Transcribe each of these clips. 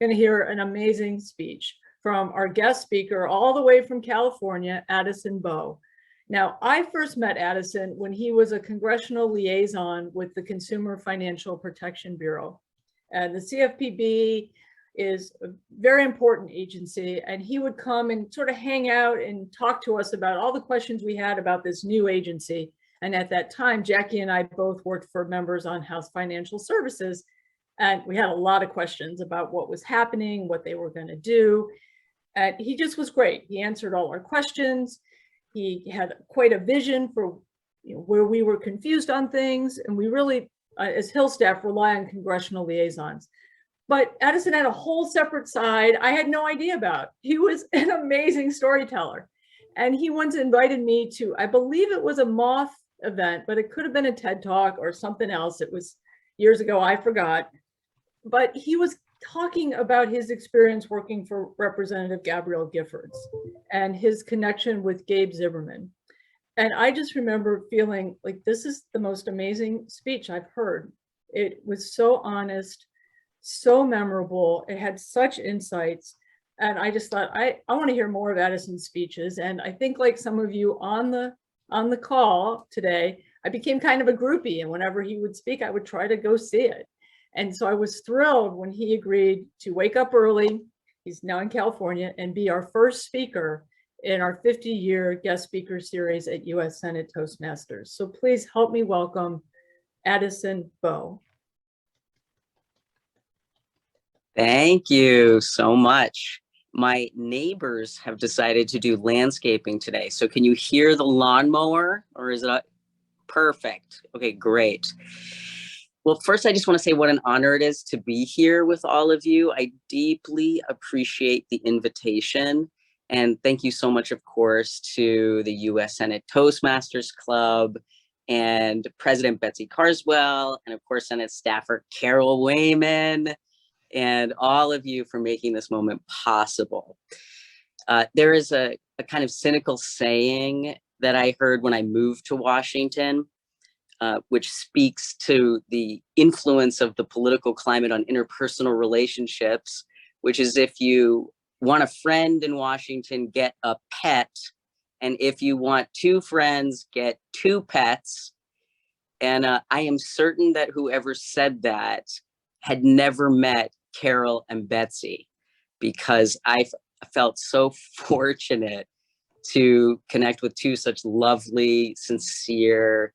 going to hear an amazing speech from our guest speaker all the way from California, Addison Beaux. Now, I first met Addison when he was a congressional liaison with the Consumer Financial Protection Bureau. And the CFPB is a very important agency, and he would come and sort of hang out and talk to us about all the questions we had about this new agency. And at that time, Jackie and I both worked for members on House Financial Services, and we had a lot of questions about what was happening, what they were going to do. And he just was great. He answered all our questions. He had quite a vision for where we were confused on things, and we really, as Hill staff, rely on congressional liaisons. But Addison had a whole separate side I had no idea about. He was an amazing storyteller. And he once invited me to, I believe it was a Moth event, but it could have been a TED Talk or something else. It was years ago, I forgot. But he was talking about his experience working for Representative Gabrielle Giffords and his connection with Gabe Zimmerman. And I just remember feeling like this is the most amazing speech I've heard. It was so honest, so memorable. It had such insights. And I just thought, I want to hear more of Addison's speeches. And I think, like some of you on the call today, I became kind of a groupie. And whenever he would speak, I would try to go see it. And so I was thrilled when he agreed to wake up early. He's now in California, and be our first speaker in our 50-year guest speaker series at US Senate Toastmasters. So please help me welcome Addison Beaux. Thank you so much. My neighbors have decided to do landscaping today. So can you hear the lawnmower, or is it perfect? Okay, great. Well, first, I just want to say what an honor it is to be here with all of you. I deeply appreciate the invitation. And thank you so much, of course, to the US Senate Toastmasters Club and President Betsy Carswell, and of course, Senate staffer Carol Wayman, and all of you for making this moment possible. There is a kind of cynical saying that I heard when I moved to Washington, which speaks to the influence of the political climate on interpersonal relationships, which is, if you want a friend in Washington, get a pet. And if you want two friends, get two pets. And I am certain that whoever said that had never met Carol and Betsy, because I felt so fortunate to connect with two such lovely, sincere,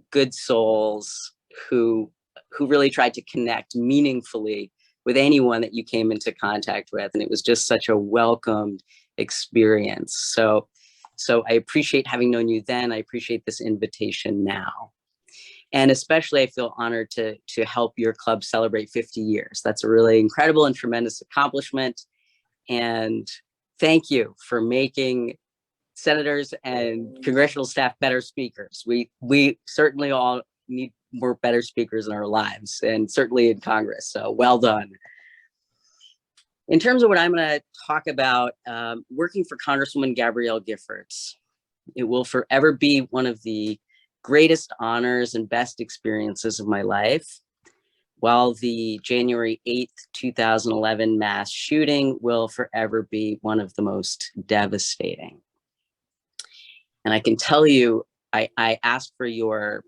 good souls who really tried to connect meaningfully with anyone that you came into contact with. And it was just such a welcomed experience. So I appreciate having known you then. I appreciate this invitation now. And especially I feel honored to help your club celebrate 50 years. That's a really incredible and tremendous accomplishment. And thank you for making senators and congressional staff better speakers. We certainly all need more better speakers in our lives, and certainly in Congress. So well done. In terms of what I'm going to talk about, working for Congresswoman Gabrielle Giffords, it will forever be one of the greatest honors and best experiences of my life, while the January 8th, 2011 mass shooting will forever be one of the most devastating. And I can tell you, I ask for your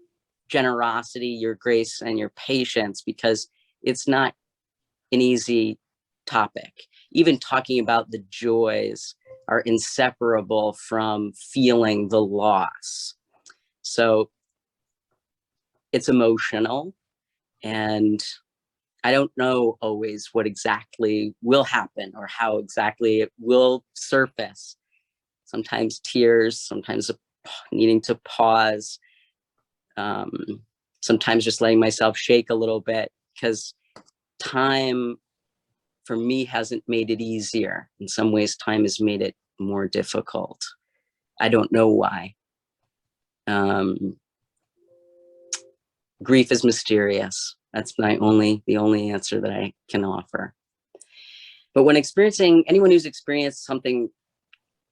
generosity, your grace, and your patience, because it's not an easy topic. Even talking about the joys are inseparable from feeling the loss. So it's emotional, and I don't know always what exactly will happen or how exactly it will surface. Sometimes tears, sometimes needing to pause, sometimes just letting myself shake a little bit, because time for me hasn't made it easier. In some ways, time has made it more difficult. I don't know why. Grief is mysterious. That's the only answer that I can offer. But when anyone who's experienced something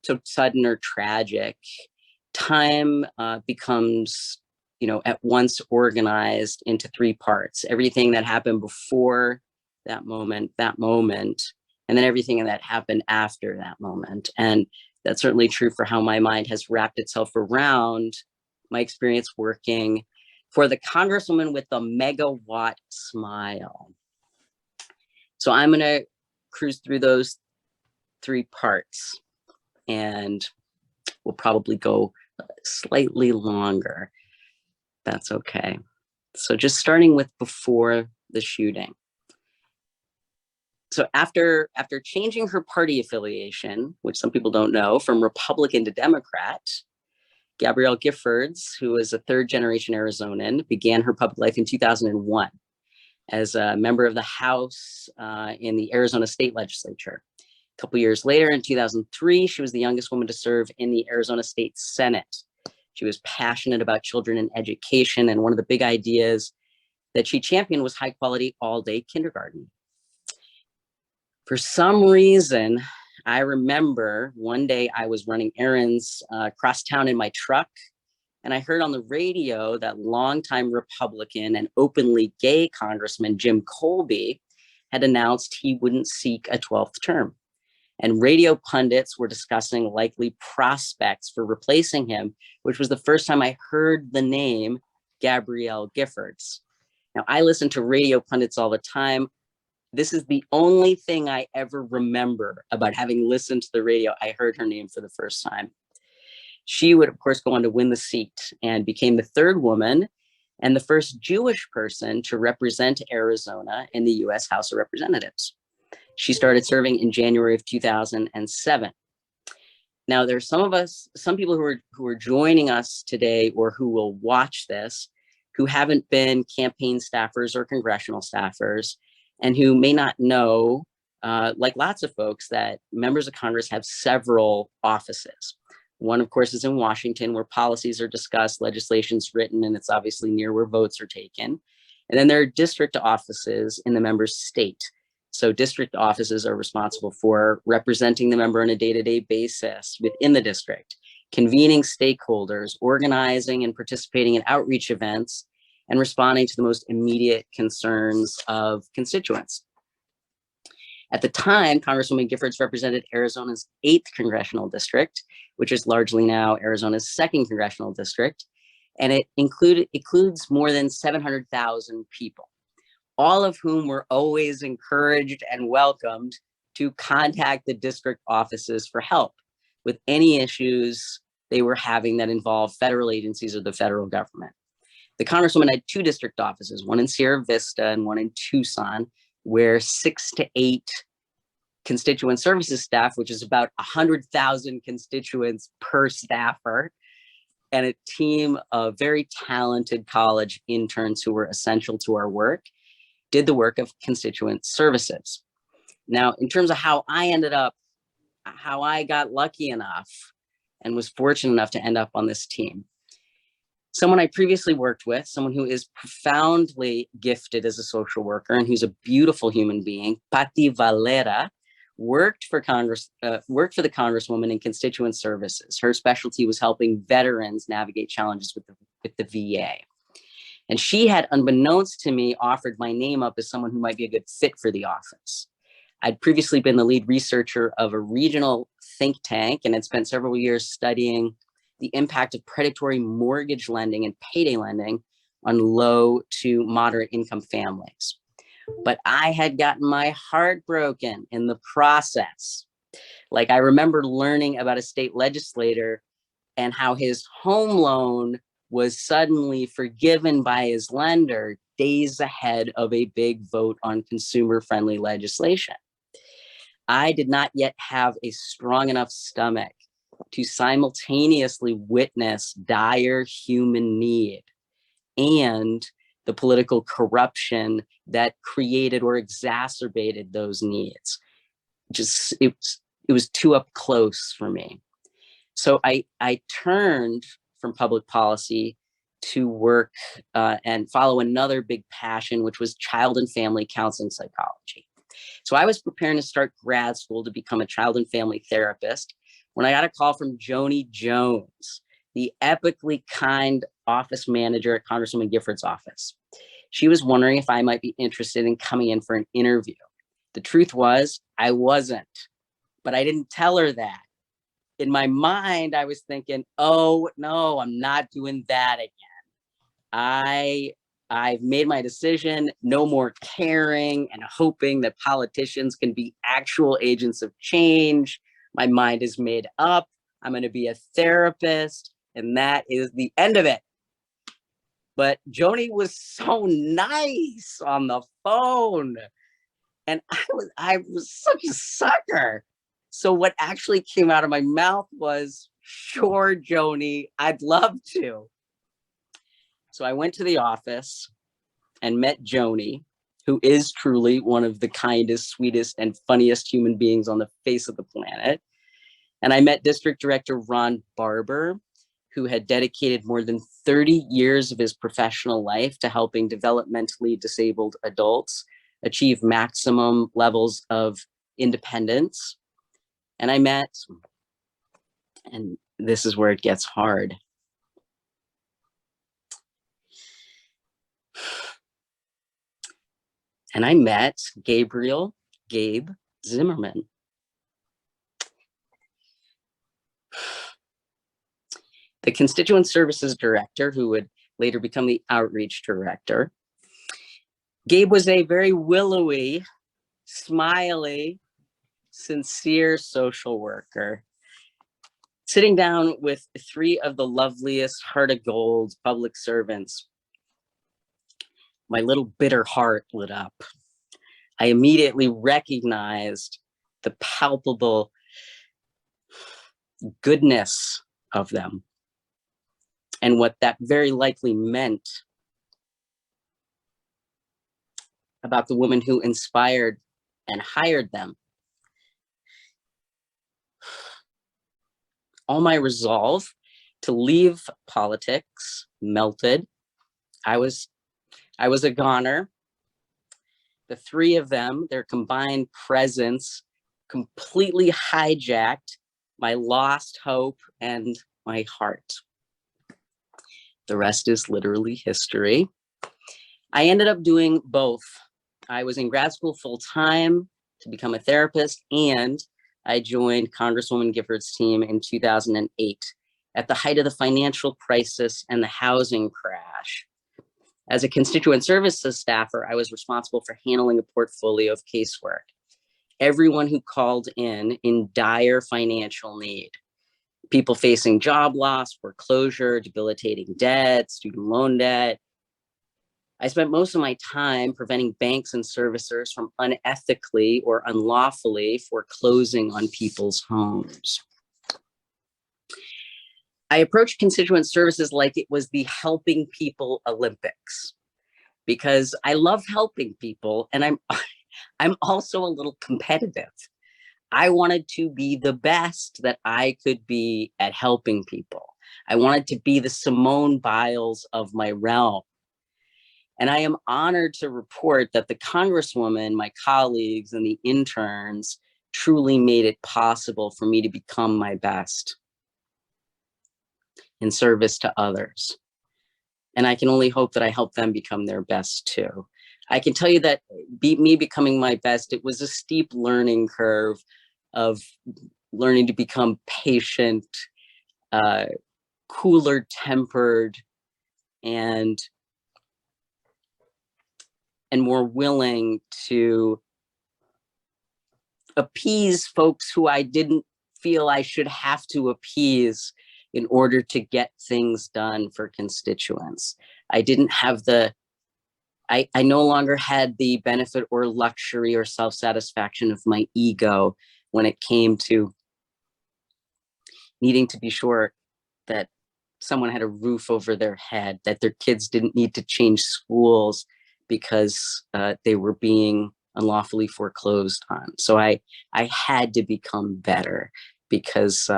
so sudden or tragic, time becomes, at once organized into three parts: everything that happened before that moment, and then everything that happened after that moment. And that's certainly true for how my mind has wrapped itself around my experience working for the Congresswoman with the megawatt smile. So I'm going to cruise through those 3 parts, and we'll probably go slightly longer. That's okay. So just starting with before the shooting. So after changing her party affiliation, which some people don't know, from Republican to Democrat, Gabrielle Giffords, who is a 3rd-generation Arizonan, began her public life in 2001 as a member of the House in the Arizona State Legislature. A couple years later, in 2003, she was the youngest woman to serve in the Arizona State Senate. She was passionate about children and education, and one of the big ideas that she championed was high-quality all-day kindergarten. For some reason, I remember one day I was running errands across town in my truck, and I heard on the radio that longtime Republican and openly gay Congressman Jim Colby had announced he wouldn't seek a 12th term. And radio pundits were discussing likely prospects for replacing him, which was the first time I heard the name Gabrielle Giffords. Now, I listen to radio pundits all the time. This is the only thing I ever remember about having listened to the radio. I heard her name for the first time. She would, of course, go on to win the seat and became the 3rd woman and the first Jewish person to represent Arizona in the US House of Representatives. She started serving in January of 2007. Now, there's some people who are joining us today or who will watch this, who haven't been campaign staffers or congressional staffers, and who may not know, like lots of folks, that members of Congress have several offices. One, of course, is in Washington, where policies are discussed, legislation's written, and it's obviously near where votes are taken. And then there are district offices in the member's state. So district offices are responsible for representing the member on a day-to-day basis within the district, convening stakeholders, organizing and participating in outreach events, and responding to the most immediate concerns of constituents. At the time, Congresswoman Giffords represented Arizona's 8th congressional district, which is largely now Arizona's 2nd congressional district, and it includes more than 700,000 people, all of whom were always encouraged and welcomed to contact the district offices for help with any issues they were having that involved federal agencies or the federal government. The Congresswoman had 2 district offices, one in Sierra Vista and one in Tucson, where 6 to 8 constituent services staff, which is about 100,000 constituents per staffer, and a team of very talented college interns who were essential to our work, did the work of constituent services. Now, in terms of how I got lucky enough and was fortunate enough to end up on this team. Someone I previously worked with, someone who is profoundly gifted as a social worker and who's a beautiful human being, Patti Valera, worked for the Congresswoman in constituent services. Her specialty was helping veterans navigate challenges with the VA. And she had, unbeknownst to me, offered my name up as someone who might be a good fit for the office. I'd previously been the lead researcher of a regional think tank and had spent several years studying the impact of predatory mortgage lending and payday lending on low to moderate income families. But I had gotten my heart broken in the process. Like, I remember learning about a state legislator and how his home loan was suddenly forgiven by his lender days ahead of a big vote on consumer-friendly legislation. I did not yet have a strong enough stomach to simultaneously witness dire human need and the political corruption that created or exacerbated those needs. It was too up close for me. So I turned from public policy to work and follow another big passion, which was child and family counseling psychology. So I was preparing to start grad school to become a child and family therapist when I got a call from Joni Jones, the epically kind office manager at Congresswoman Giffords' office. She was wondering if I might be interested in coming in for an interview. The truth was, I wasn't, but I didn't tell her that. In my mind, I was thinking, oh no, I'm not doing that again. I've made my decision, no more caring and hoping that politicians can be actual agents of change. My mind is made up. I'm going to be a therapist, and that is the end of it. But Joni was so nice on the phone, and I was such a sucker. So what actually came out of my mouth was, sure, Joni, I'd love to. So I went to the office and met Joni, who is truly one of the kindest, sweetest, and funniest human beings on the face of the planet. And I met District Director Ron Barber, who had dedicated more than 30 years of his professional life to helping developmentally disabled adults achieve maximum levels of independence. And I met, and this is where it gets hard. And I met Gabe Zimmerman. The Constituent Services Director, who would later become the Outreach Director. Gabe was a very willowy, smiley, sincere social worker. Sitting down with three of the loveliest heart of gold public servants, my little bitter heart lit up. I immediately recognized the palpable goodness of them and what that very likely meant about the woman who inspired and hired them. All my resolve to leave politics melted. I was a goner. The three of them, their combined presence, completely hijacked my lost hope and my heart. The rest is literally history. I ended up doing both. I was in grad school full-time to become a therapist, and I joined Congresswoman Giffords' team in 2008 at the height of the financial crisis and the housing crash. As a constituent services staffer, I was responsible for handling a portfolio of casework. Everyone who called in dire financial need. People facing job loss, foreclosure, debilitating debt, student loan debt. I spent most of my time preventing banks and servicers from unethically or unlawfully foreclosing on people's homes. I approached constituent services like it was the helping people Olympics, because I love helping people, and I'm also a little competitive. I wanted to be the best that I could be at helping people. I wanted to be the Simone Biles of my realm. And I am honored to report that the Congresswoman, my colleagues, and the interns truly made it possible for me to become my best in service to others. And I can only hope that I help them become their best too. I can tell you that me becoming my best, it was a steep learning curve of learning to become patient, cooler tempered, and more willing to appease folks who I didn't feel I should have to appease in order to get things done for constituents. I didn't have I no longer had the benefit or luxury or self-satisfaction of my ego when it came to needing to be sure that someone had a roof over their head, that their kids didn't need to change schools because they were being unlawfully foreclosed on. So I had to become better, because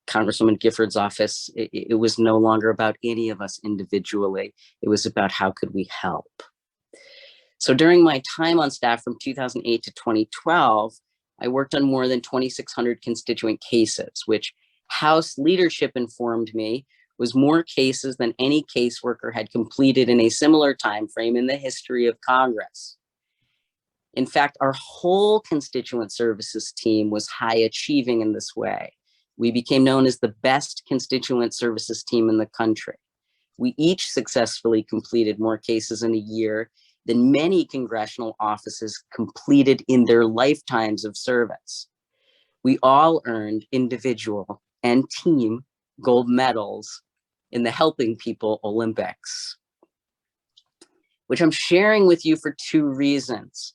Congresswoman Giffords' office, it was no longer about any of us individually. It was about how could we help. So during my time on staff from 2008 to 2012, I worked on more than 2,600 constituent cases, which House leadership informed me was more cases than any caseworker had completed in a similar time frame in the history of Congress. In fact, our whole constituent services team was high achieving in this way. We became known as the best constituent services team in the country. We each successfully completed more cases in a year than many congressional offices completed in their lifetimes of service. We all earned individual and team gold medals in the Helping People Olympics, which I'm sharing with you for two reasons.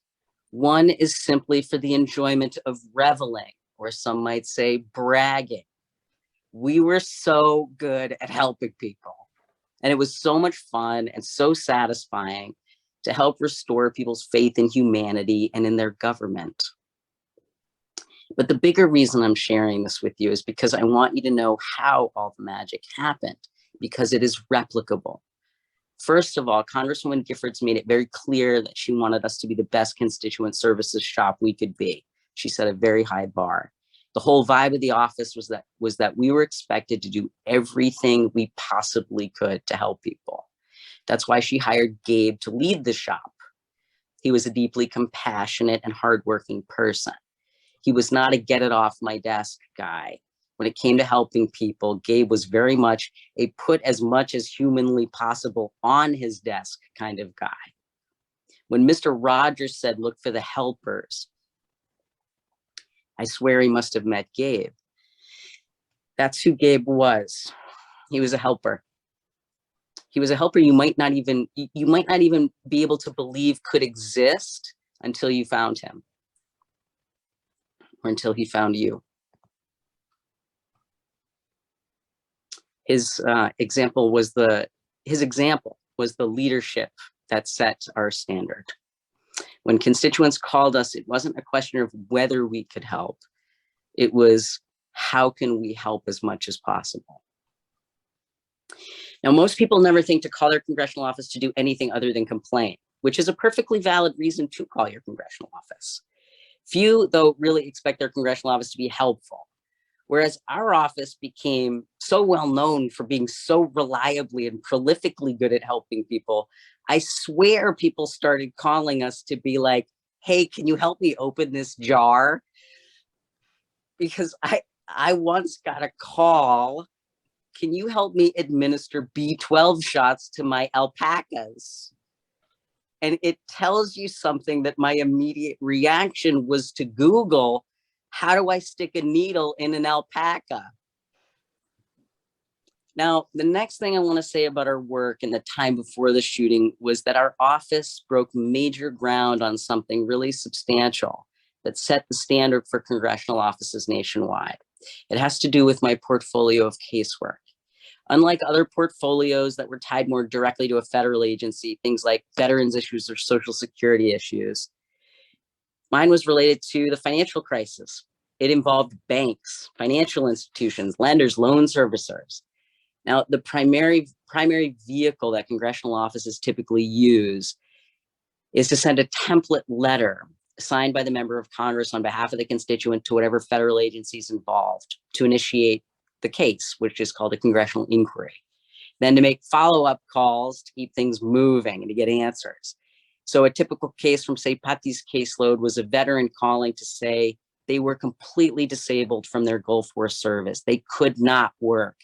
One is simply for the enjoyment of reveling, or some might say bragging. We were so good at helping people, and it was so much fun and so satisfying to help restore people's faith in humanity and in their government. But the bigger reason I'm sharing this with you is because I want you to know how all the magic happened, because it is replicable. First of all, Congresswoman Giffords made it very clear that she wanted us to be the best constituent services shop we could be. She set a very high bar. The whole vibe of the office was that we were expected to do everything we possibly could to help people. That's why she hired Gabe to lead the shop. He was a deeply compassionate and hardworking person. He was not a get it off my desk guy. When it came to helping people, Gabe was very much a put as much as humanly possible on his desk kind of guy. When Mr. Rogers said, look for the helpers, I swear he must have met Gabe. That's who Gabe was. He was a helper. He was a helper you might not even be able to believe could exist until you found him, or until he found you. His example was the leadership that set our standard. When constituents called us, it wasn't a question of whether we could help. It was, how can we help as much as possible? Now, most people never think to call their congressional office to do anything other than complain, which is a perfectly valid reason to call your congressional office. Few, though, really expect their congressional office to be helpful. Whereas our office became so well known for being so reliably and prolifically good at helping people, I swear people started calling us to be like, hey, can you help me open this jar? Because I once got a call, can you help me administer B12 shots to my alpacas? And it tells you something that my immediate reaction was to Google, how do I stick a needle in an alpaca? Now, the next thing I want to say about our work in the time before the shooting was that our office broke major ground on something really substantial that set the standard for congressional offices nationwide. It has to do with my portfolio of casework. Unlike other portfolios that were tied more directly to a federal agency, things like veterans issues or Social Security issues, mine was related to the financial crisis. It involved banks, financial institutions, lenders, loan servicers. Now, the primary vehicle that congressional offices typically use is to send a template letter signed by the member of Congress on behalf of the constituent to whatever federal agency is involved to initiate the case, which is called a congressional inquiry. Then to make follow-up calls to keep things moving and to get answers. So a typical case from, say, Patty's caseload was a veteran calling to say they were completely disabled from their Gulf War service. They could not work,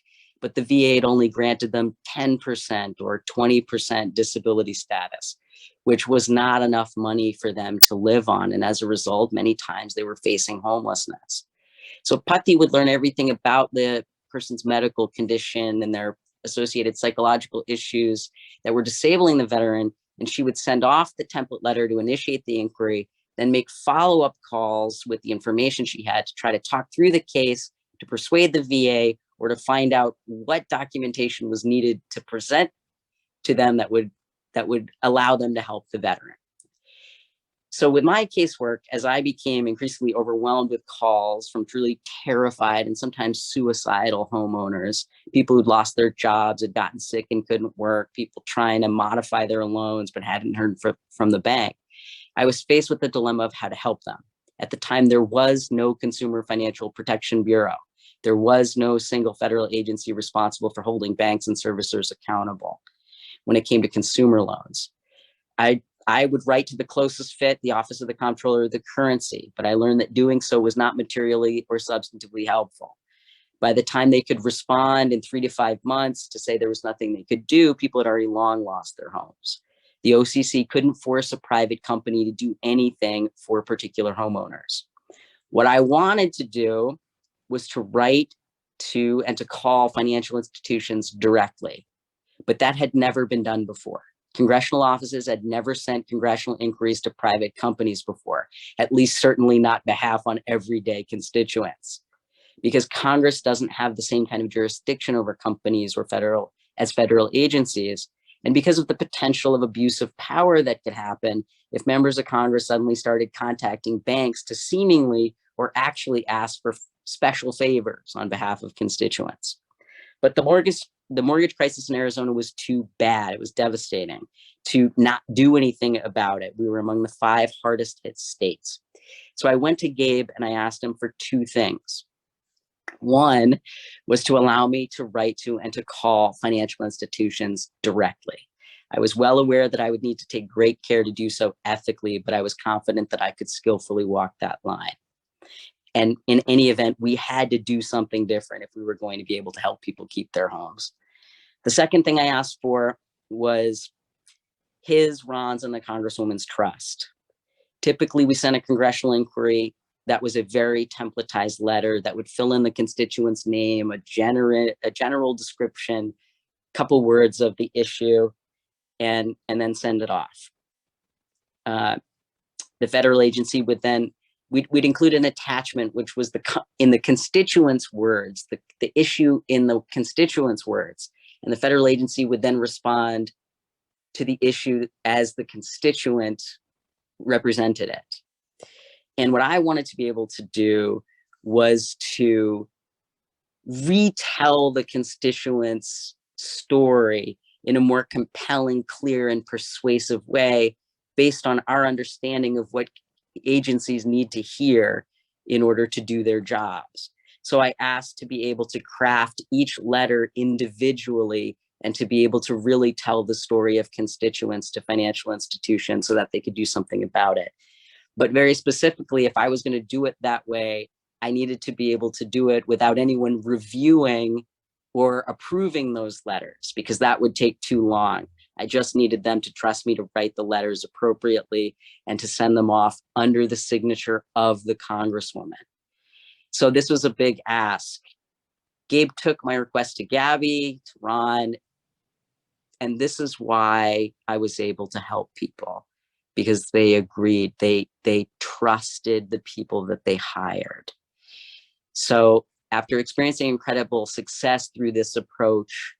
but the VA had only granted them 10% or 20% disability status, which was not enough money for them to live on. And as a result, many times they were facing homelessness. So Patty would learn everything about the person's medical condition and their associated psychological issues that were disabling the veteran, and she would send off the template letter to initiate the inquiry, then make follow-up calls with the information she had to try to talk through the case, to persuade the VA, or to find out what documentation was needed to present to them that would allow them to help the veteran. So with my casework, as I became increasingly overwhelmed with calls from truly terrified and sometimes suicidal homeowners, people who'd lost their jobs, had gotten sick and couldn't work, people trying to modify their loans but hadn't heard from the bank, I was faced with the dilemma of how to help them. At the time, there was no Consumer Financial Protection Bureau. There was no single federal agency responsible for holding banks and servicers accountable when it came to consumer loans. I would write to the closest fit, the Office of the Comptroller of the Currency, but I learned that doing so was not materially or substantively helpful. By the time they could respond in 3 to 5 months to say there was nothing they could do, people had already long lost their homes. The OCC couldn't force a private company to do anything for particular homeowners. What I wanted to do was to write to and to call financial institutions directly, but that had never been done before. Congressional offices had never sent congressional inquiries to private companies before, at least certainly not behalf on everyday constituents, because Congress doesn't have the same kind of jurisdiction over companies or federal agencies, and because of the potential of abuse of power that could happen if members of Congress suddenly started contacting banks to seemingly or actually ask for special favors on behalf of constituents. But the mortgage crisis in Arizona was too bad. It was devastating to not do anything about it. We were among the 5 hardest hit states. So I went to Gabe and I asked him for 2 things. One was to allow me to write to and to call financial institutions directly. I was well aware that I would need to take great care to do so ethically, but I was confident that I could skillfully walk that line. And in any event, we had to do something different if we were going to be able to help people keep their homes. The second thing I asked for was Ron's, and the Congresswoman's trust. Typically, we sent a congressional inquiry that was a very templatized letter that would fill in the constituent's name, a general description, couple words of the issue, and then send it off. The federal agency would then we'd include an attachment, which was in the constituents' words, the issue in the constituents' words, and the federal agency would then respond to the issue as the constituent represented it. And what I wanted to be able to do was to retell the constituents' story in a more compelling, clear, and persuasive way based on our understanding of what agencies need to hear in order to do their jobs. So I asked to be able to craft each letter individually and to be able to really tell the story of constituents to financial institutions so that they could do something about it. But very specifically, if I was going to do it that way, I needed to be able to do it without anyone reviewing or approving those letters, because that would take too long. I just needed them to trust me to write the letters appropriately and to send them off under the signature of the Congresswoman. So this was a big ask. Gabe took my request to Gabby, to Ron, and this is why I was able to help people, because they agreed, they trusted the people that they hired. So after experiencing incredible success through this approach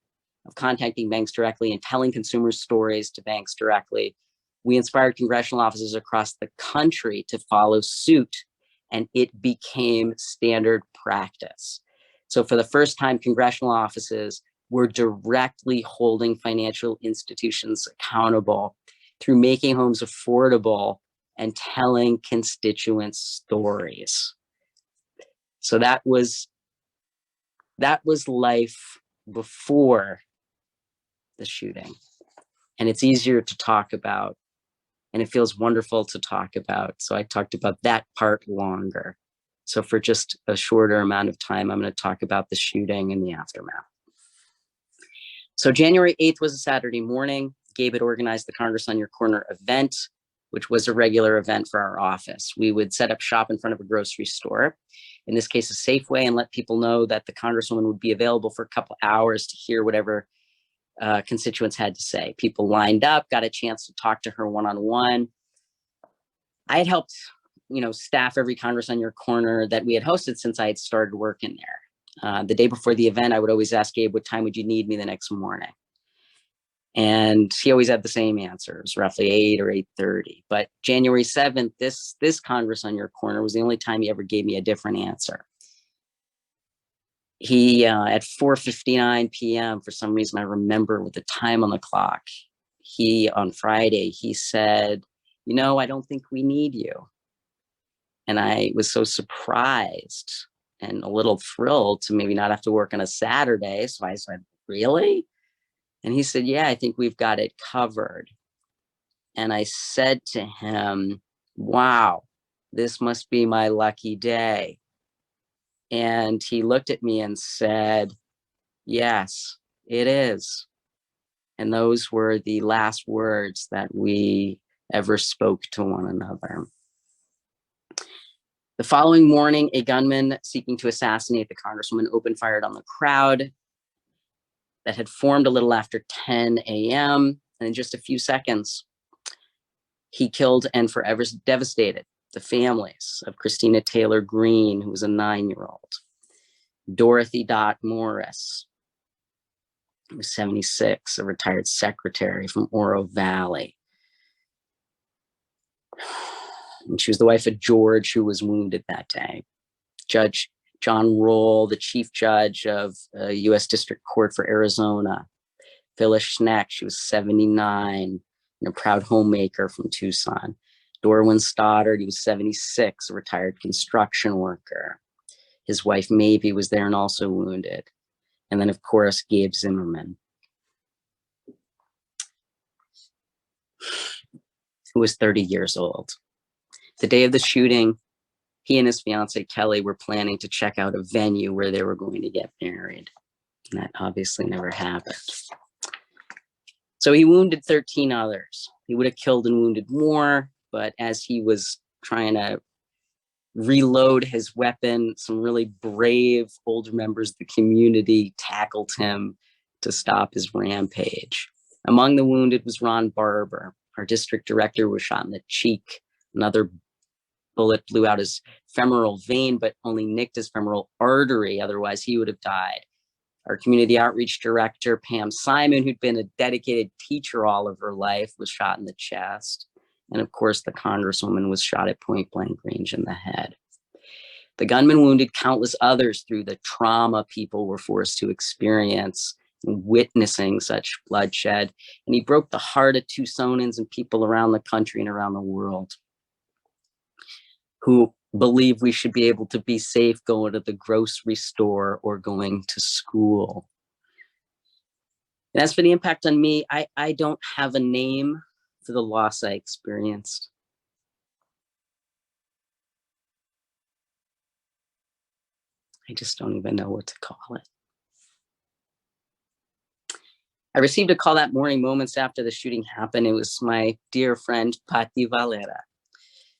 of contacting banks directly and telling consumers' stories to banks directly, we inspired congressional offices across the country to follow suit, and it became standard practice. So for the first time, congressional offices were directly holding financial institutions accountable through making homes affordable and telling constituents stories. So that was life before the shooting. And it's easier to talk about, and it feels wonderful to talk about. So I talked about that part longer. So for just a shorter amount of time, I'm going to talk about the shooting and the aftermath. So January 8th was a Saturday morning. Gabe had organized the Congress on Your Corner event, which was a regular event for our office. We would set up shop in front of a grocery store, in this case, a Safeway, and let people know that the Congresswoman would be available for a couple hours to hear whatever constituents had to say. People lined up, got a chance to talk to her one-on-one. I had helped, staff every Congress on Your Corner that we had hosted since I had started working there. The day before the event, I would always ask Gabe, what time would you need me the next morning? And he always had the same answers, roughly 8 or 8:30. But January 7th, this Congress on Your Corner was the only time he ever gave me a different answer. He, at 4:59 p.m., for some reason, I remember with the time on the clock, on Friday, he said, I don't think we need you. And I was so surprised. and a little thrilled to maybe not have to work on a Saturday. So I said, really? And he said, yeah, I think we've got it covered. And I said to him, wow, this must be my lucky day. And he looked at me and said, yes, it is. And those were the last words that we ever spoke to one another. The following morning, a gunman seeking to assassinate the Congresswoman opened fire on the crowd that had formed a little after 10 a.m. And in just a few seconds, he killed and forever devastated the families of Christina Taylor Green, who was a 9-year-old, Dorothy Dot Morris, who was 76, a retired secretary from Oro Valley. And she was the wife of George, who was wounded that day. Judge John Roll, the chief judge of US District Court for Arizona. Phyllis Schneck, she was 79, and a proud homemaker from Tucson. Dorwin Stoddard, he was 76, a retired construction worker. His wife, Maybe, was there and also wounded. And then, of course, Gabe Zimmerman, who was 30 years old. The day of the shooting, he and his fiancée, Kelly, were planning to check out a venue where they were going to get married. And that obviously never happened. So he wounded 13 others. He would have killed and wounded more, but as he was trying to reload his weapon, some really brave older members of the community tackled him to stop his rampage. Among the wounded was Ron Barber. Our district director was shot in the cheek. Another bullet blew out his femoral vein, but only nicked his femoral artery. Otherwise, he would have died. Our community outreach director, Pam Simon, who'd been a dedicated teacher all of her life, was shot in the chest. And of course, the Congresswoman was shot at point blank range in the head. The gunman wounded countless others through the trauma people were forced to experience witnessing such bloodshed. And he broke the heart of Tucsonans and people around the country and around the world who believe we should be able to be safe going to the grocery store or going to school. And as for the impact on me, I don't have a name for the loss I experienced. I just don't even know what to call it. I received a call that morning moments after the shooting happened. It was my dear friend, Patti Valera.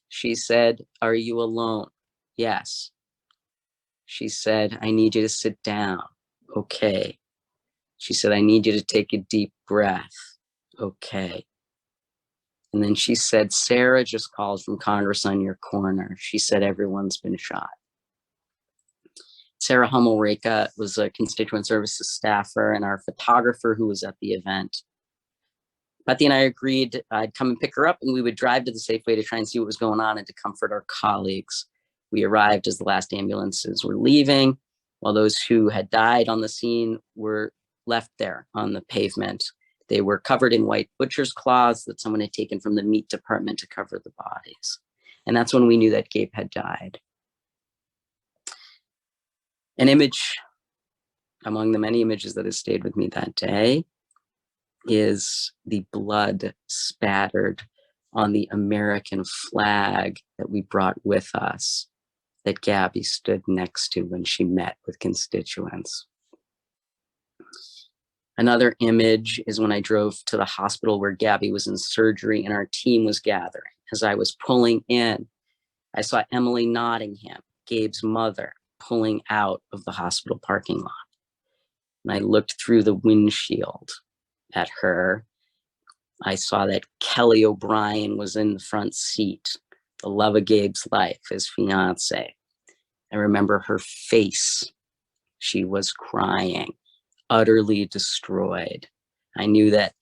She said, "Are you alone?" Yes. She said, "I need you to sit down." Okay. She said, "I need you to take a deep breath." Okay. And then she said, "Sarah just called from Congress on your corner. She said everyone's been shot." Sarah Hummel-Reka was a constituent services staffer and our photographer who was at the event. Patti and I agreed I'd come and pick her up and we would drive to the Safeway to try and see what was going on and to comfort our colleagues. We arrived as the last ambulances were leaving, while those who had died on the scene were left there on the pavement. They were covered in white butcher's cloths that someone had taken from the meat department to cover the bodies. And that's when we knew that Gabe had died. An image among the many images that has stayed with me that day is the blood spattered on the American flag that we brought with us, that Gabby stood next to when she met with constituents. Another image is when I drove to the hospital where Gabby was in surgery and our team was gathering. As I was pulling in, I saw Emily Nottingham, Gabe's mother, pulling out of the hospital parking lot. And I looked through the windshield at her. I saw that Kelly O'Brien was in the front seat, the love of Gabe's life, his fiance. I remember her face. She was crying, utterly destroyed. I knew that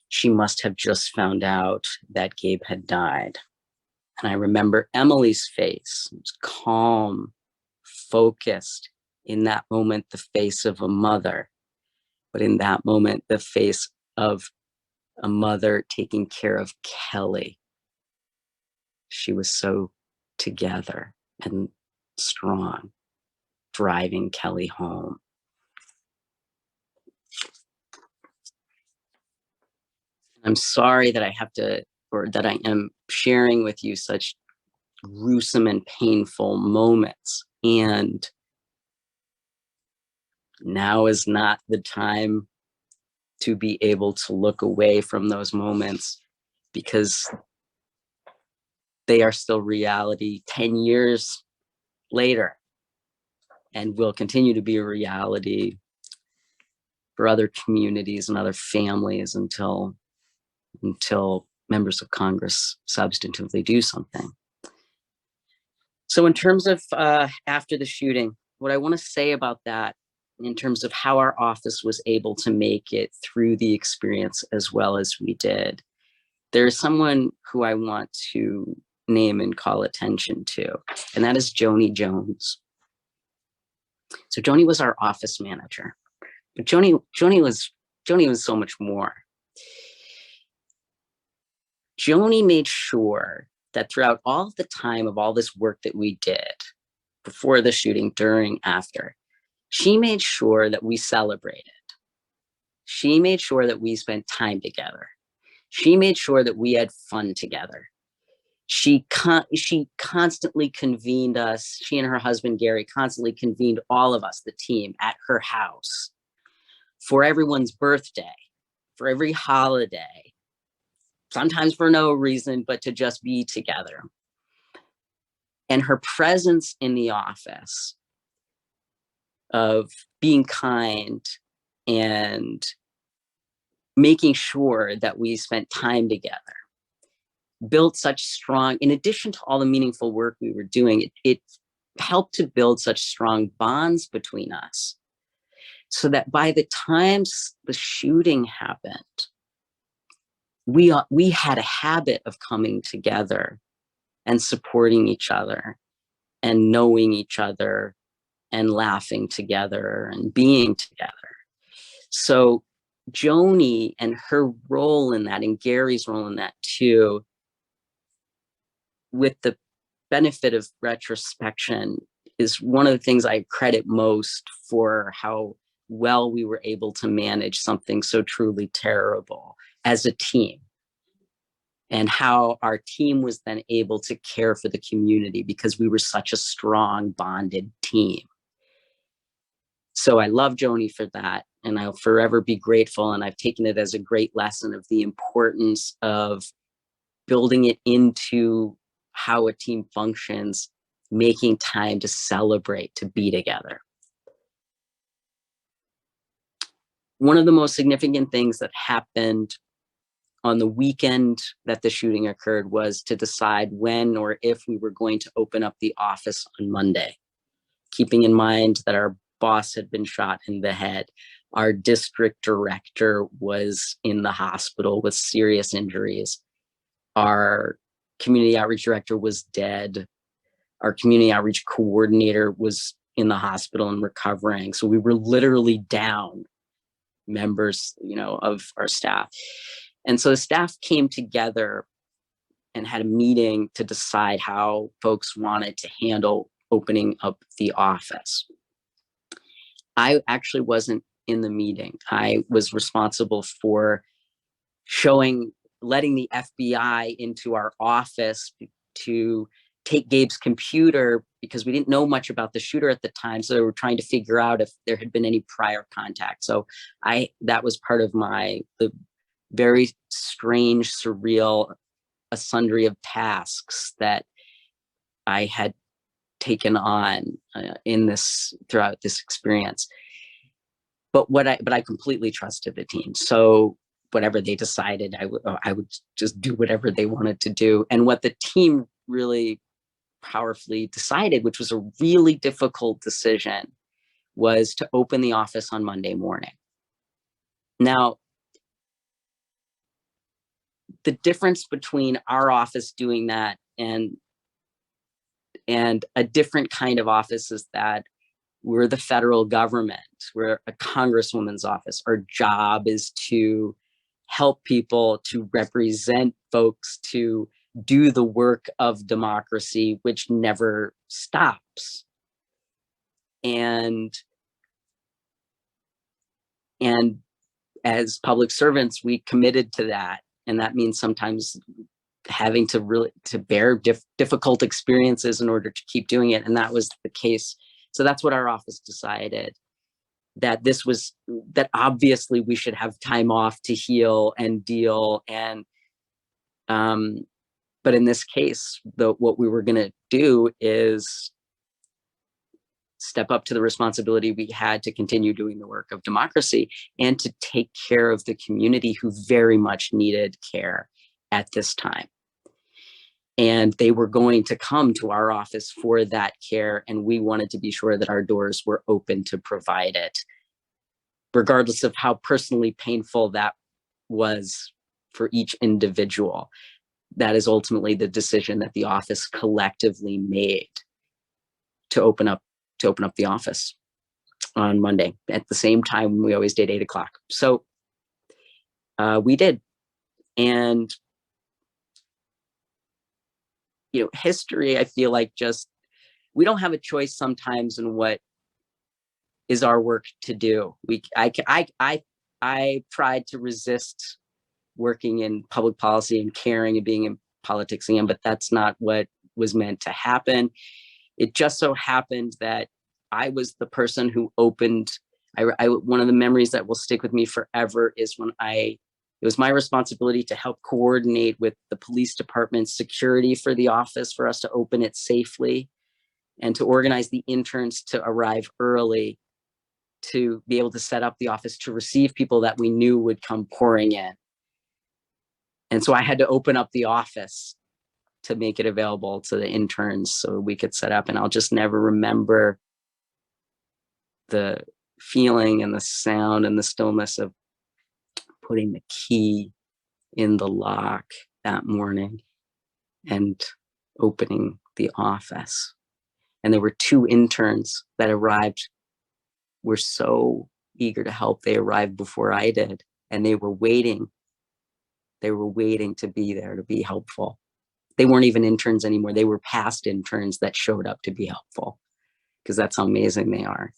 she must have just found out that Gabe had died. And I remember Emily's face. It was calm, focused. In that moment, the face of a mother. But in that moment, the face of a mother taking care of Kelly. She was so together and strong. driving Kelly home. I'm sorry that I have to, or that I am sharing with you such gruesome and painful moments. And now is not the time to be able to look away from those moments, because they are still reality 10 years later, and will continue to be a reality for other communities and other families until members of Congress substantively do something. So in terms of after the shooting, what I want to say about that in terms of how our office was able to make it through the experience as well as we did, there's someone who I want to name and call attention to, and that is Joni Jones. So Joni was our office manager, but Joni was so much more. Joni made sure that throughout all the time of all this work that we did, before the shooting, during, after, she made sure that we celebrated. She made sure that we spent time together. She made sure that we had fun together. She constantly convened us. She and her husband, Gary, constantly convened all of us, the team, at her house for everyone's birthday, for every holiday, sometimes for no reason, but to just be together. And her presence in the office of being kind and making sure that we spent time together built such strong, in addition to all the meaningful work we were doing, it helped to build such strong bonds between us, so that by the time the shooting happened, we had a habit of coming together and supporting each other and knowing each other and laughing together and being together. So Joni and her role in that, and Gary's role in that too, with the benefit of retrospection, is one of the things I credit most for how well we were able to manage something so truly terrible as a team, and how our team was then able to care for the community because we were such a strong, bonded team. So I love Joni for that, and I'll forever be grateful. And I've taken it as a great lesson of the importance of building it into how a team functions, making time to celebrate, to be together. One of the most significant things that happened on the weekend that the shooting occurred was to decide when or if we were going to open up the office on Monday, keeping in mind that our boss had been shot in the head. Our district director was in the hospital with serious injuries. Our community outreach director was dead. Our community outreach coordinator was in the hospital and recovering. So we were literally down members, of our staff. And so the staff came together and had a meeting to decide how folks wanted to handle opening up the office. I actually wasn't in the meeting. I was responsible for letting the FBI into our office to take Gabe's computer, because we didn't know much about the shooter at the time. So they were trying to figure out if there had been any prior contact. So that was part of the very strange, surreal, a sundry of tasks that I had taken on throughout this experience. But I completely trusted the team. So whatever they decided, I would just do whatever they wanted to do. And what the team really powerfully decided, which was a really difficult decision, was to open the office on Monday morning. Now, the difference between our office doing that and a different kind of office is that we're the federal government. We're a congresswoman's office. Our job is to help people, to represent folks, to do the work of democracy, which never stops. And as public servants, we committed to that. And that means sometimes having to bear difficult experiences in order to keep doing it. And that was the case. So that's what our office decided, that that obviously we should have time off to heal and deal. And, but in this case, what we were going to do is step up to the responsibility we had to continue doing the work of democracy and to take care of the community who very much needed care at this time. And they were going to come to our office for that care, and we wanted to be sure that our doors were open to provide it, regardless of how personally painful that was for each individual. That is ultimately the decision that the office collectively made to open up the office on Monday at the same time we always did, 8 o'clock. So we did. And, you know, history, I feel like we don't have a choice sometimes in what is our work to do. I tried to resist working in public policy and caring and being in politics again, but that's not what was meant to happen. It just so happened that I was the person who opened, one of the memories that will stick with me forever is when it was my responsibility to help coordinate with the police department's security for the office for us to open it safely, and to organize the interns to arrive early to be able to set up the office to receive people that we knew would come pouring in. And so I had to open up the office to make it available to the interns so we could set up. And I'll just never remember the feeling and the sound and the stillness of putting the key in the lock that morning and opening the office. And there were 2 interns that arrived, were so eager to help. They arrived before I did, and they were waiting. They were waiting to be there to be helpful. They weren't even interns anymore. They were past interns that showed up to be helpful, because that's how amazing they are.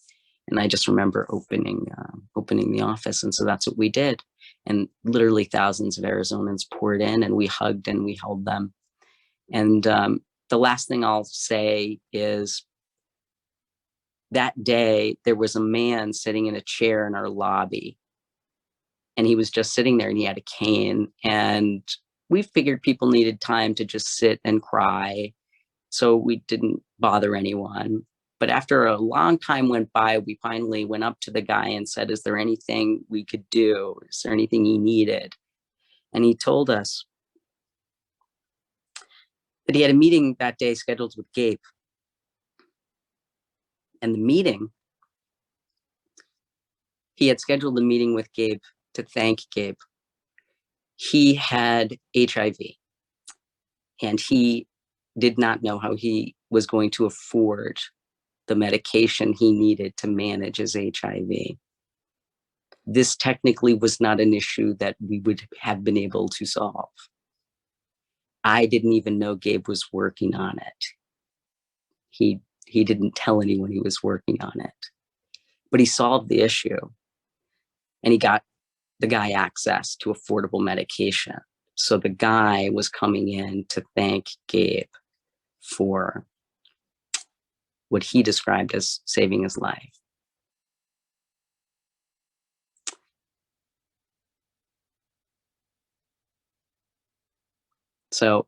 And I just remember opening the office. And so that's what we did. And literally thousands of Arizonans poured in, and we hugged and we held them. And the last thing I'll say is that day there was a man sitting in a chair in our lobby, and he was just sitting there, and he had a cane, and we figured people needed time to just sit and cry. So we didn't bother anyone. But after a long time went by, we finally went up to the guy and said, is there anything we could do? Is there anything he needed? And he told us that he had a meeting that day scheduled with Gabe. And the meeting, he had scheduled a meeting with Gabe to thank Gabe. He had HIV, and he did not know how he was going to afford the medication he needed to manage his HIV. This technically was not an issue that we would have been able to solve. I didn't even know Gabe was working on it. He didn't tell anyone he was working on it, but he solved the issue, and he got the guy access to affordable medication. So the guy was coming in to thank Gabe for what he described as saving his life. So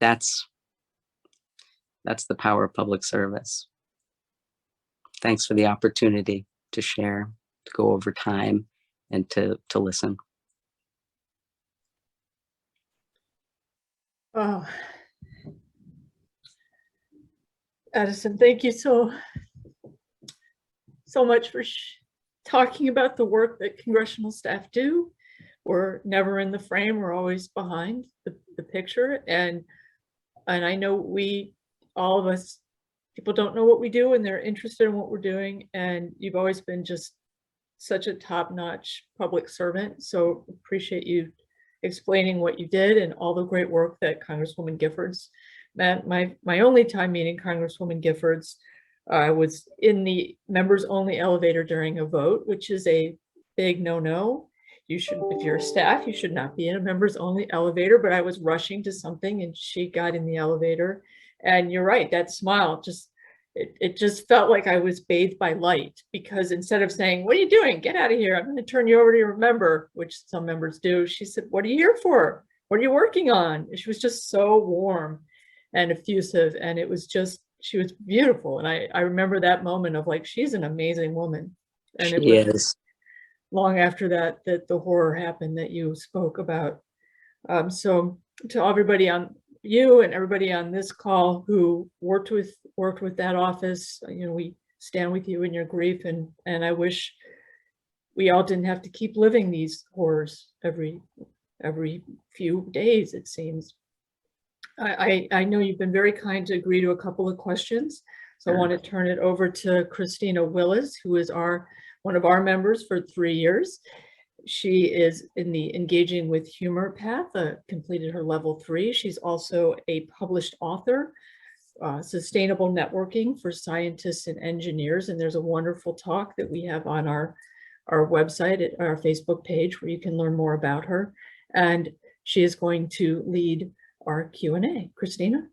that's the power of public service. Thanks for the opportunity to share, to go over time, and to listen. Oh, Addison, thank you so much for talking about the work that congressional staff do. We're never in the frame, we're always behind the picture. And I know all of us, people don't know what we do, and they're interested in what we're doing. And you've always been just such a top-notch public servant. So appreciate you explaining what you did and all the great work that Congresswoman Giffords, my only time meeting Congresswoman Giffords, I was in the members only elevator during a vote, which is a big no-no. You should, if you're a staff, you should not be in a members only elevator, but I was rushing to something and she got in the elevator. And you're right, that smile just, it just felt like I was bathed by light, because instead of saying, what are you doing? Get out of here. I'm going to turn you over to your member, which some members do. She said, what are you here for? What are you working on? And she was just so warm and effusive. And it was just, she was beautiful. And I remember that moment of like, she's an amazing woman. And She it was is. long after that, that the horror happened that you spoke about. So to everybody on, you and everybody on this call who worked with that office, you know, we stand with you in your grief, and I wish we all didn't have to keep living these horrors every few days, it seems. I know you've been very kind to agree to a couple of questions. So I want to turn it over to Christina Willis, who is one of our members for 3 years. She is in the Engaging with Humor path, completed her level 3. She's also a published author, Sustainable Networking for Scientists and Engineers. And there's a wonderful talk that we have on our website, at our Facebook page, where you can learn more about her. And she is going to lead our Q&A. Christina?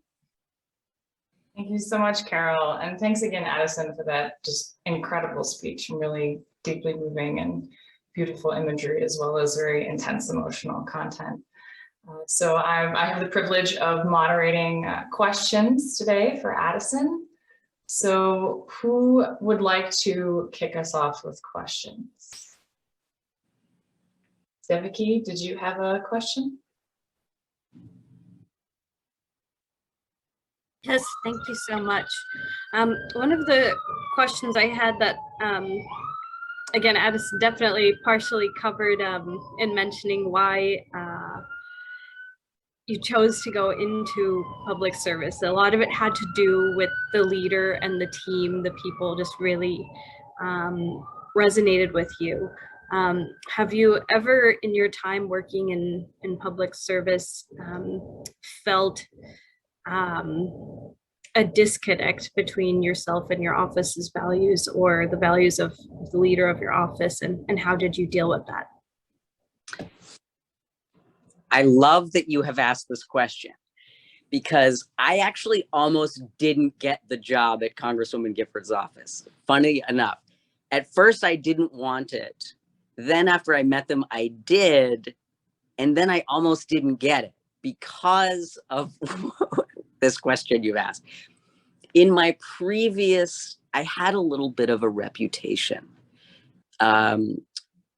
Thank you so much, Carol. And thanks again, Addison, for that just incredible speech and really deeply moving and beautiful imagery, as well as very intense emotional content. So I have the privilege of moderating questions today for Addison. So who would like to kick us off with questions? Deviki, did you have a question? Yes, thank you so much. One of the questions I had that, again, Addison definitely partially covered in mentioning why you chose to go into public service. A lot of it had to do with the leader and the team, the people just really resonated with you. Have you ever in your time working in public service felt a disconnect between yourself and your office's values, or the values of the leader of your office, and how did you deal with that? I love that you have asked this question, because I actually almost didn't get the job at Congresswoman Giffords' office. Funny enough, at first I didn't want it. Then after I met them, I did. And then I almost didn't get it because of this question you've asked. In my previous, I had a little bit of a reputation,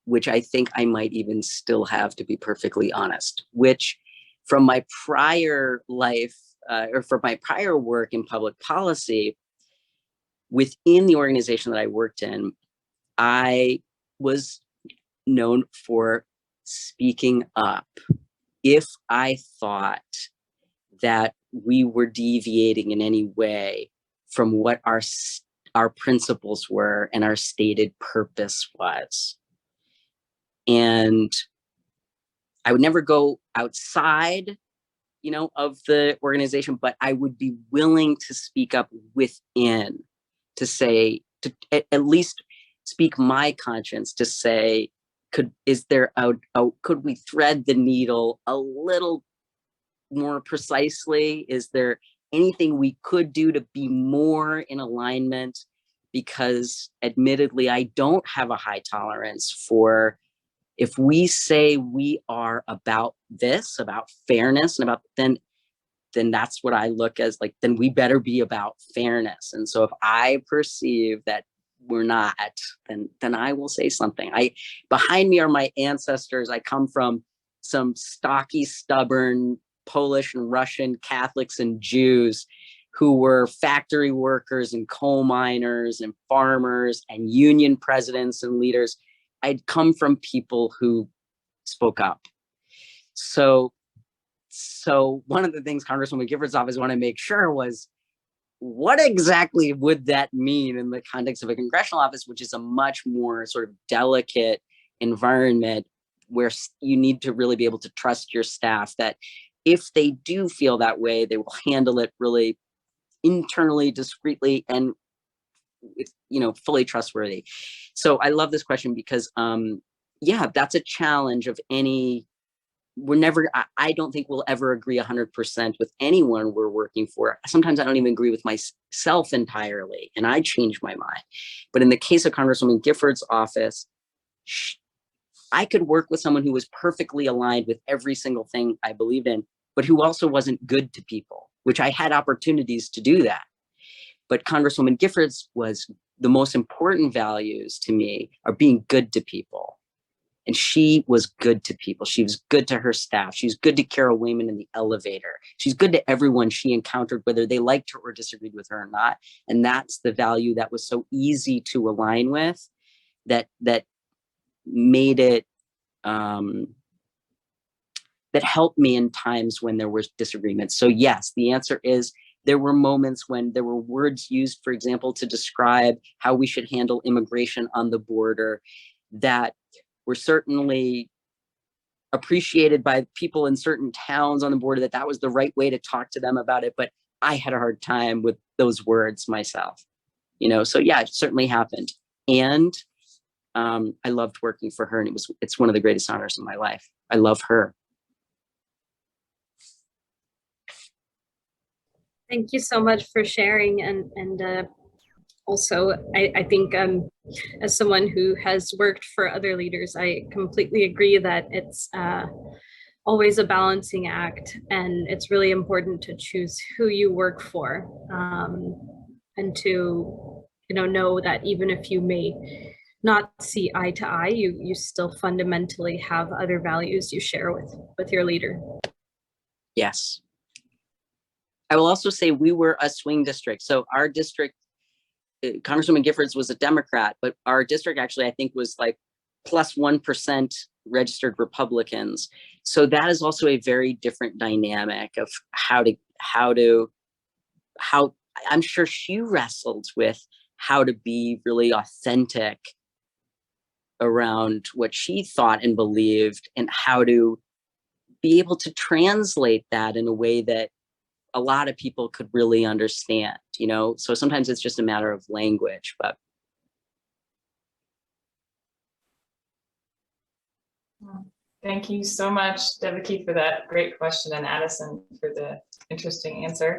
which I think I might even still have, to be perfectly honest, which from my prior life, or from my prior work in public policy, within the organization that I worked in, I was known for speaking up if I thought that we were deviating in any way from what our principles were and our stated purpose was. And I would never go outside, of the organization, but I would be willing to speak up within, to say, to at least speak my conscience, to say, could we thread the needle a little more precisely? Is there anything we could do to be more in alignment? Because admittedly, I don't have a high tolerance for, if we say we are about this, about fairness, and about, then that's what I look as, like, then we better be about fairness. And so if I perceive that we're not, then I will say something. Behind me are my ancestors. I come from some stocky, stubborn Polish and Russian Catholics and Jews who were factory workers and coal miners and farmers and union presidents and leaders. I'd come from people who spoke up. So one of the things Congresswoman Giffords' office wanted to make sure was, what exactly would that mean in the context of a congressional office, which is a much more sort of delicate environment where you need to really be able to trust your staff that if they do feel that way, they will handle it really internally, discreetly, and fully trustworthy. So I love this question because, yeah, that's a challenge of any. I don't think we'll ever agree 100% with anyone we're working for. Sometimes I don't even agree with myself entirely, and I change my mind. But in the case of Congresswoman Giffords' office, I could work with someone who was perfectly aligned with every single thing I believed in, but who also wasn't good to people, which I had opportunities to do that. But Congresswoman Giffords was the most important values to me are being good to people. And she was good to people. She was good to her staff. She was good to Carol Wayman in the elevator. She's good to everyone she encountered, whether they liked her or disagreed with her or not. And that's the value that was so easy to align with, that made it, that helped me in times when there was disagreements. So yes, the answer is there were moments when there were words used, for example, to describe how we should handle immigration on the border that were certainly appreciated by people in certain towns on the border, that was the right way to talk to them about it. But I had a hard time with those words myself, so yeah, it certainly happened. And I loved working for her, and it's one of the greatest honors in my life. I love her. Thank you so much for sharing. And also, I think as someone who has worked for other leaders, I completely agree that it's always a balancing act, and it's really important to choose who you work for, and to know that even if you may not see eye to eye, you still fundamentally have other values you share with your leader. Yes. I will also say we were a swing district. So our district, Congresswoman Giffords was a Democrat, but our district actually, I think, was like plus 1% registered Republicans. So that is also a very different dynamic of how I'm sure she wrestled with how to be really authentic around what she thought and believed, and how to be able to translate that in a way that a lot of people could really understand, so sometimes it's just a matter of language. But thank you so much, Devaki, for that great question, and Addison for the interesting answer.